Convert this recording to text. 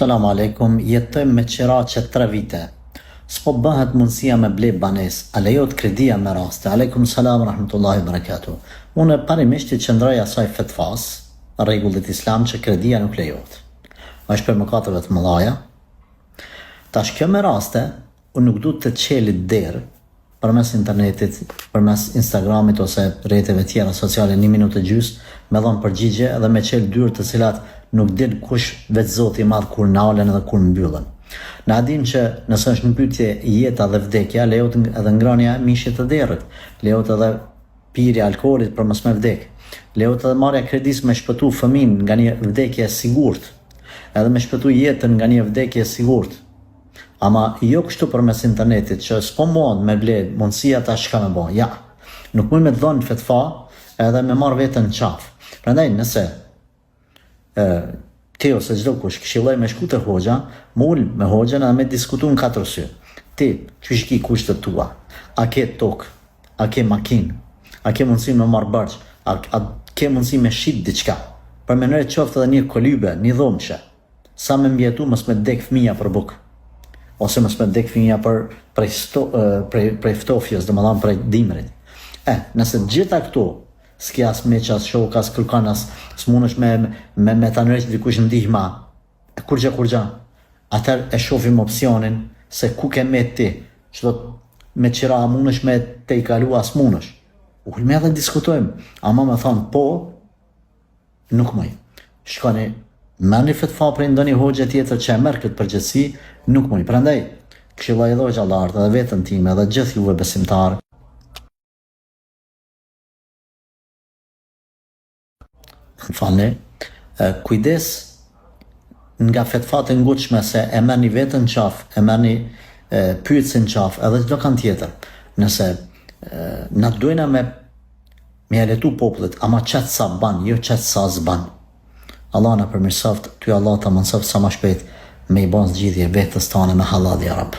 Salam aleikum, jetojmë me qira që 3 vite. S'po bëhet mundësia me ble banes, a lejohet kredia me raste. Aleikum salam, rahmetullahi barakatuh. Unë parimisht i qëndroj asaj fetfas, rregullit islam që kredia nuk lejohet. Është për mëkateve të mëdha. Tash kjo me raste, unë nuk du të qelit derë përmes internetit, përmes Instagramit ose rrjeteve tjera sociale 1 minutë e gjys, me dhënë përgjigje edhe me qelë dyrë të cilat nuk din kush vetë Zoti i madh kur nalen edhe kur mbyllen. Na dim që nëse është në pyetje jeta dhe vdekja, lejohet edhe ngrënia e mishit të derrit, lejohet edhe pirja e alkoolit për mos me vdek, lejohet edhe marrja e kredis me shpëtu fëmin nga një vdekje e sigurt, edhe me shpëtu jetën nga një vdekje e sigurt. Ama jo kështu përmes internetit që s'po mund me ble mundësia ta shka me bo. Ja, nuk mund me dhënë fetfa edhe me marrë vetën në qafë. Prandaj nëse ti ose çdo kush këshilloj me shku te hoxha, më ul me hoxhën edhe me diskutu në 4 sy. Ti, çish ki kushtet tua? A ke tokë? A ke makinë? A ke mundësi me marrë barç? A ke mundësi me shit diçka? Për menore qoftë edhe një kolybe, një dhomshe. Sa me mbjetu mos me dek fëmija për bukë. Ose mos me dek fëmija prej ftofjes, domethënë prej dimrit. Nëse gjitha këto s'ke as meq, as shok, as kërkan, as s'munësh me ta nërëq dikush ndihma, kur gja, atër e shofim opsionin se ku ke me ti, që do me qira munësh me te i kalu as munësh. Ullme edhe diskutojmë, ama me thonë po, nuk mëj. Shkoni, merrni fetfa për ndonjë hoxhe tjetër që e merr këtë përgjegjësi, nuk mëj. Prandaj, këshilloj edhe xhallarët edhe veten time edhe gjithë juve besimtarë. Falni, kujdes nga fetfat e ngutshme se e merrni veten qaf, e merrni pyetsin qaf, edhe çdo kan tjetër. Nëse na dojna me letu popullit, ama qatë sa ban, jo qatë sa zban. Allah na përmirësoft, ty Allah ta mësoft sa më shpejt me i bon zgjidhje vetës tane me halal ya Rab.